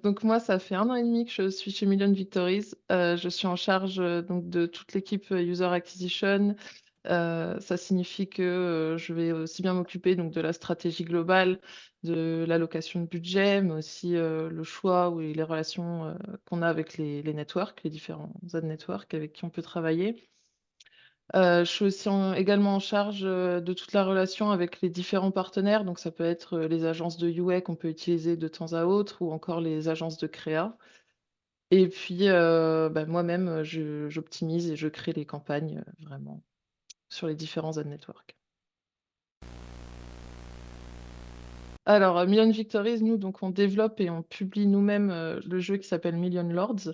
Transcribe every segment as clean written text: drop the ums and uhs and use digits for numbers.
Donc moi, ça fait 1 an et demi que je suis chez Million Victories. Je suis en charge, donc de toute l'équipe, user acquisition. Ça signifie que, je vais aussi bien m'occuper donc de la stratégie globale, de l'allocation de budget, mais aussi, le choix ou les relations, qu'on a avec les networks, les différents ad networks avec qui on peut travailler. Je suis aussi également en charge, de toute la relation avec les différents partenaires, donc ça peut être, les agences de UA qu'on peut utiliser de temps à autre ou encore les agences de créa et puis, bah, moi-même, j'optimise et je crée les campagnes, vraiment sur les différents ad networks. Alors, Million Victories, nous, donc on développe et on publie nous-mêmes, le jeu qui s'appelle Million Lords.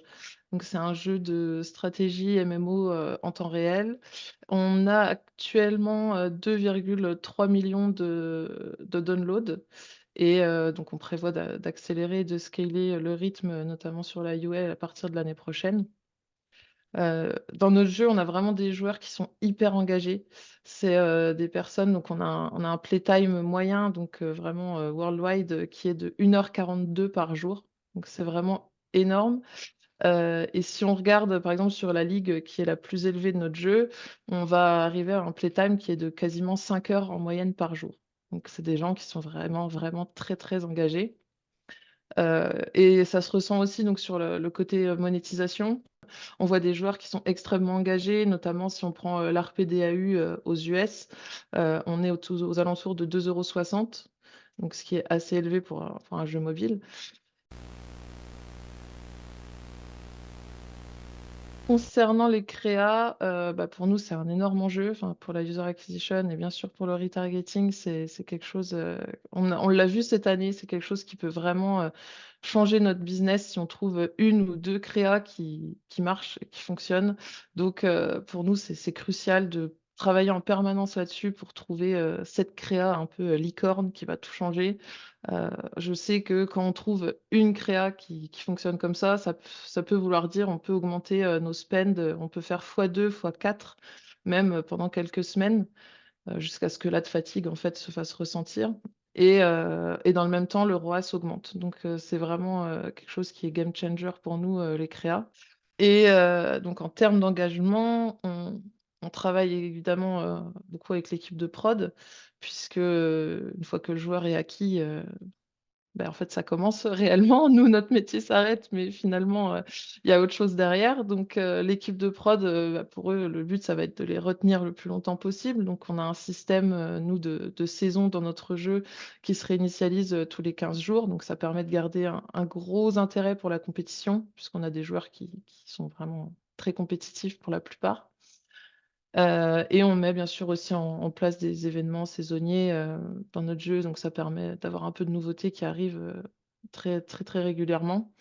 Donc c'est un jeu de stratégie MMO, en temps réel. On a actuellement, 2,3 millions de downloads et donc on prévoit d'accélérer et de scaler le rythme, notamment sur la UA à partir de l'année prochaine. Dans notre jeu, on a vraiment des joueurs qui sont hyper engagés. C'est, des personnes donc on a un playtime moyen donc vraiment, worldwide, qui est de 1h42 par jour. Donc c'est vraiment énorme. Et si on regarde, par exemple, sur la ligue, qui est la plus élevée de notre jeu, on va arriver à un playtime qui est de quasiment 5 heures en moyenne par jour. Donc c'est des gens qui sont vraiment, vraiment très, très engagés. Et ça se ressent aussi donc sur le côté, monétisation. On voit des joueurs qui sont extrêmement engagés, notamment si on prend, l'ARPDAU, aux US, on est aux alentours de 2,60 €, donc ce qui est assez élevé pour un jeu mobile. Concernant les créas, bah, pour nous, c'est un énorme enjeu, enfin, pour la user acquisition et bien sûr pour le retargeting, c'est quelque chose, on l'a vu cette année, c'est quelque chose qui peut vraiment, changer notre business si on trouve, 1 ou 2 créas qui marchent et qui fonctionnent. Donc, pour nous, c'est crucial de travailler en permanence là-dessus pour trouver, cette créa un peu, licorne qui va tout changer. Je sais que quand on trouve une créa qui fonctionne comme ça peut vouloir dire on peut augmenter, nos spends, on peut faire fois 2 fois 4 même, pendant quelques semaines, jusqu'à ce que la fatigue en fait se fasse ressentir et dans le même temps le ROAS augmente. Donc, c'est vraiment, quelque chose qui est game changer pour nous, les créas et donc en termes d'engagement, on travaille évidemment, beaucoup avec l'équipe de prod puisque, une fois que le joueur est acquis, en fait, ça commence réellement. Nous, notre métier s'arrête, mais finalement, il y a autre chose derrière. Donc, l'équipe de prod, pour eux, le but, ça va être de les retenir le plus longtemps possible. Donc, on a un système, nous, de saison dans notre jeu qui se réinitialise, tous les 15 jours. Donc, ça permet de garder un gros intérêt pour la compétition, puisqu'on a des joueurs qui sont vraiment très compétitifs pour la plupart. Et on met bien sûr aussi en place des événements saisonniers, dans notre jeu, donc ça permet d'avoir un peu de nouveautés qui arrivent, très, très, très régulièrement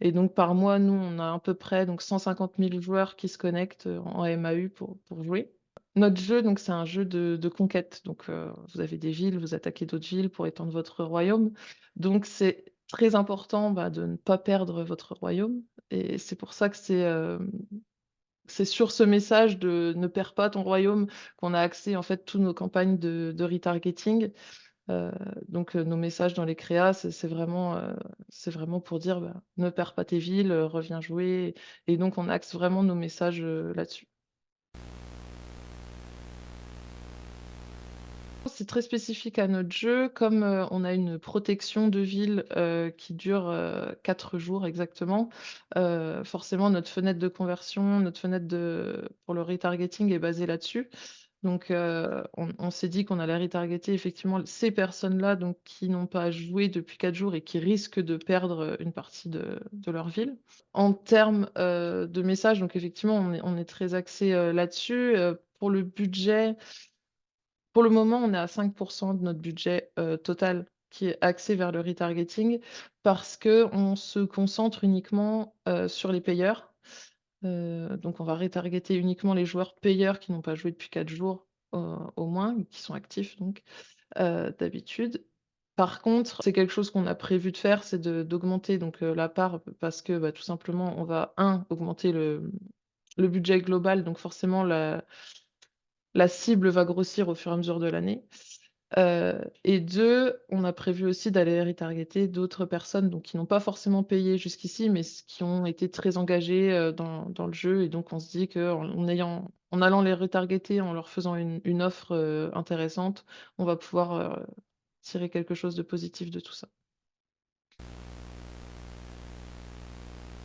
et donc par mois, nous, on a à peu près donc 150 000 joueurs qui se connectent, en MAU pour jouer. Notre jeu, donc c'est un jeu de conquête, donc vous avez des villes, vous attaquez d'autres villes pour étendre votre royaume, donc c'est très important, bah, de ne pas perdre votre royaume et c'est pour ça que c'est sur ce message de «Ne perds pas ton royaume» qu'on a axé, en fait, tous nos campagnes de retargeting. Heu, donc nos messages dans les créas, c'est vraiment pour dire, bah: «Ne perds pas tes villes, reviens jouer» et donc on axe vraiment nos messages, là-dessus. C'est très spécifique à notre jeu, comme, on a une protection de ville, qui dure, 4 jours exactement, forcément notre fenêtre de conversion, notre fenêtre pour le retargeting est basée là-dessus. Donc, on s'est dit qu'on allait retargeter effectivement ces personnes-là, donc qui n'ont pas joué depuis 4 jours et qui risquent de perdre, une partie de leur ville. En termes, de messages, donc effectivement on est très axé, là-dessus, pour le budget pour le moment, on est à 5 de notre budget, total qui est axé vers le retargeting parce qu'on se concentre uniquement, sur les payeurs. Donc on va retargeter uniquement les joueurs payeurs qui n'ont pas joué depuis 4 jours, au moins, qui sont actifs donc, d'habitude. Par contre, c'est quelque chose qu'on a prévu de faire, c'est d'augmenter donc, la part parce que, bah, tout simplement, on va augmenter le budget global, donc forcément la cible va grossir au fur et à mesure de l'année Et 2, on a prévu aussi d'aller retargeter d'autres personnes, donc qui n'ont pas forcément payé jusqu'ici, mais qui ont été très engagées, dans le jeu et donc on se dit qu'en allant les retargeter, en leur faisant une offre, intéressante, on va pouvoir, tirer quelque chose de positif de tout ça.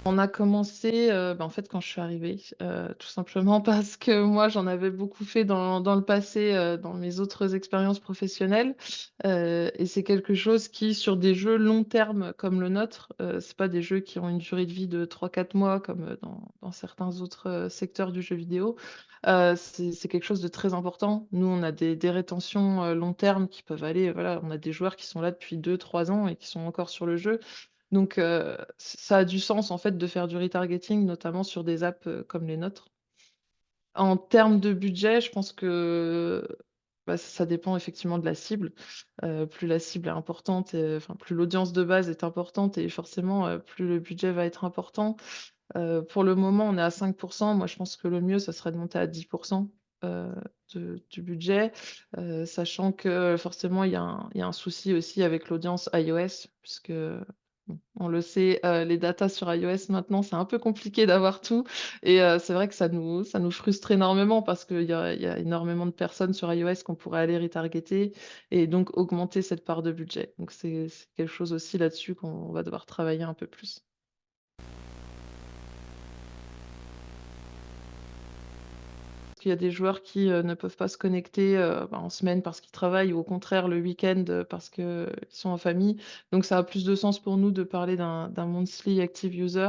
On a commencé, en fait, quand je suis arrivée, tout simplement parce que moi, j'en avais beaucoup fait dans le passé, dans mes autres expériences professionnelles, et c'est quelque chose qui, sur des jeux long terme comme le nôtre, c'est pas des jeux qui ont une durée de vie de 3 4 mois comme, dans certains autres, secteurs du jeu vidéo. C'est quelque chose de très important. Nous, on a des rétentions, long terme qui peuvent aller, voilà, on a des joueurs qui sont là depuis 2 3 ans et qui sont encore sur le jeu. Donc ça a du sens, en fait, de faire du retargeting, notamment sur des apps, comme les nôtres. En termes de budget, je pense que, ça dépend effectivement de la cible. Plus la cible est importante et enfin, plus l'audience de base est importante et forcément, plus le budget va être important. Pour le moment, on est à 5. Moi, je pense que le mieux, ça serait de monter à 10, heu, du budget, sachant que forcément, il y a un souci aussi avec l'audience iOS puisque, bon, on le sait, les datas sur iOS maintenant, c'est un peu compliqué d'avoir tout et c'est vrai que ça nous frustre énormément parce qu'il y a énormément de personnes sur iOS qu'on pourrait aller retargeter et donc augmenter cette part de budget. Donc c'est quelque chose aussi là-dessus qu'on va devoir travailler un peu plus. Qu'il y a des joueurs qui, ne peuvent pas se connecter, en semaine parce qu'ils travaillent ou au contraire le week-end, parce qu'ils sont en famille. Donc ça a plus de sens pour nous de parler d'un monthly active user,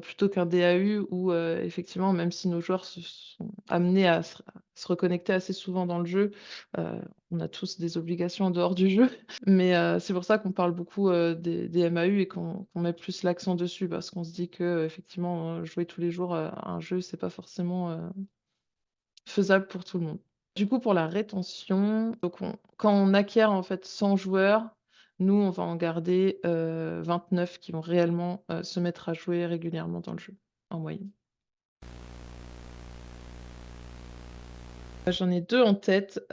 plutôt qu'un DAU où, effectivement, même si nos joueurs se sont amenés à se reconnecter assez souvent dans le jeu, heu, on a tous des obligations en dehors du jeu. Mais, c'est pour ça qu'on parle beaucoup, des MAU et qu'on met plus l'accent dessus parce qu'on se dit qu'effectivement, jouer tous les jours, à un jeu, c'est pas forcément, faisable pour tout le monde. Du coup, pour la rétention, donc quand on acquiert en fait 100 joueurs, nous, on va en garder, 29 qui vont réellement, se mettre à jouer régulièrement dans le jeu, en moyenne. J'en ai 2 en tête.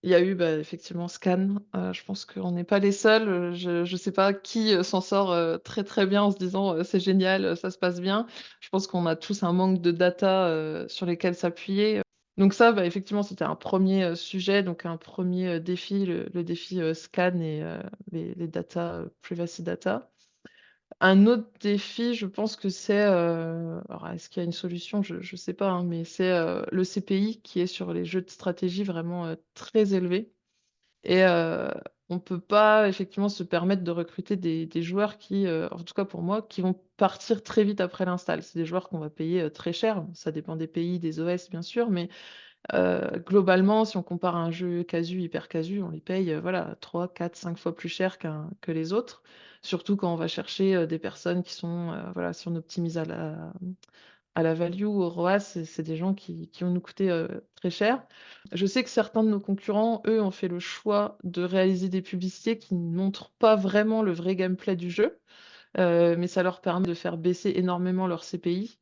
Il y a eu, effectivement Scan. Je pense qu'on n'est pas les seuls, je sais pas qui, s'en sort, très, très bien en se disant, «C'est génial, ça se passe bien». Je pense qu'on a tous un manque de data, sur lesquels s'appuyer. Donc ça, effectivement, c'était un premier er sujet, donc un premier défi, le défi, scan et les data, privacy data. Un autre défi, je pense que c'est, alors est-ce qu'il y a une solution? Je sais pas, hein, mais c'est, le CPI qui est sur les jeux de stratégie vraiment, très élevé et on peut pas effectivement se permettre de recruter des joueurs qui, en tout cas pour moi, qui vont partir très vite après l'install. C'est des joueurs qu'on va payer, très cher. Ça dépend des pays, des OS bien sûr, mais globalement, si on compare un jeu casu, hyper casu, on les paye, voilà 3 4 5 fois plus cher que les autres. Surtout quand on va chercher, des personnes qui sont, voilà, si on optimise à la value, au ROAS, c'est des gens qui vont nous coûter, très cher. Je sais que certains de nos concurrents, eux, ont fait le choix de réaliser des publicités qui ne montrent pas vraiment le vrai gameplay du jeu, mais ça leur permet de faire baisser énormément leur CPI.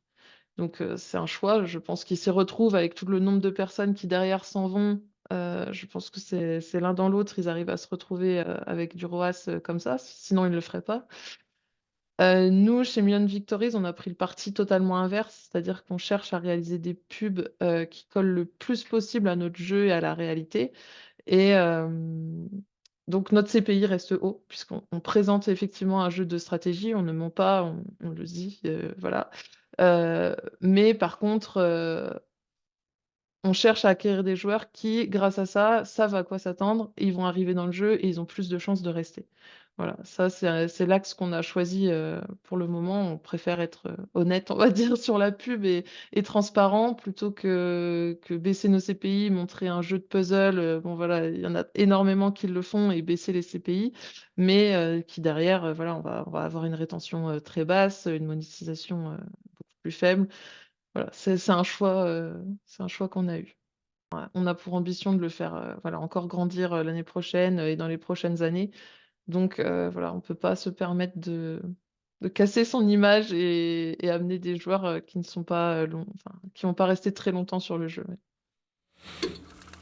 Donc c'est un choix, je pense qu'ils s'y retrouvent avec tout le nombre de personnes qui derrière s'en vont. Je pense que c'est l'un dans l'autre, ils arrivent à se retrouver, avec du ROAS, comme ça, sinon ils ne le feraient pas. Nous, chez Million Victories, on a pris le parti totalement inverse, c'est-à-dire qu'on cherche à réaliser des pubs, qui collent le plus possible à notre jeu et à la réalité et donc notre CPI reste haut puisqu'on présente effectivement un jeu de stratégie, on ne ment pas, on le dit, voilà. Mais par contre, on cherche à acquérir des joueurs qui, grâce à ça, savent à quoi s'attendre et ils vont arriver dans le jeu et ils ont plus de chances de rester. Voilà, ça c'est l'axe qu'on a choisi, pour le moment. On préfère être, honnête, on va dire, sur la pub et transparent plutôt que baisser nos CPI, montrer un jeu de puzzle, bon voilà, il y en a énormément qui le font et baisser les CPI, mais qui derrière, voilà, on va avoir une rétention, très basse, une monétisation, beaucoup plus faible. Voilà, c'est un choix qu'on a eu. Ouais, on a pour ambition de le faire, voilà, encore grandir, l'année prochaine, et dans les prochaines années. Donc voilà, on peut pas se permettre de casser son image et amener des joueurs, qui ne sont pas, enfin, qui vont pas rester très longtemps sur le jeu, ouais.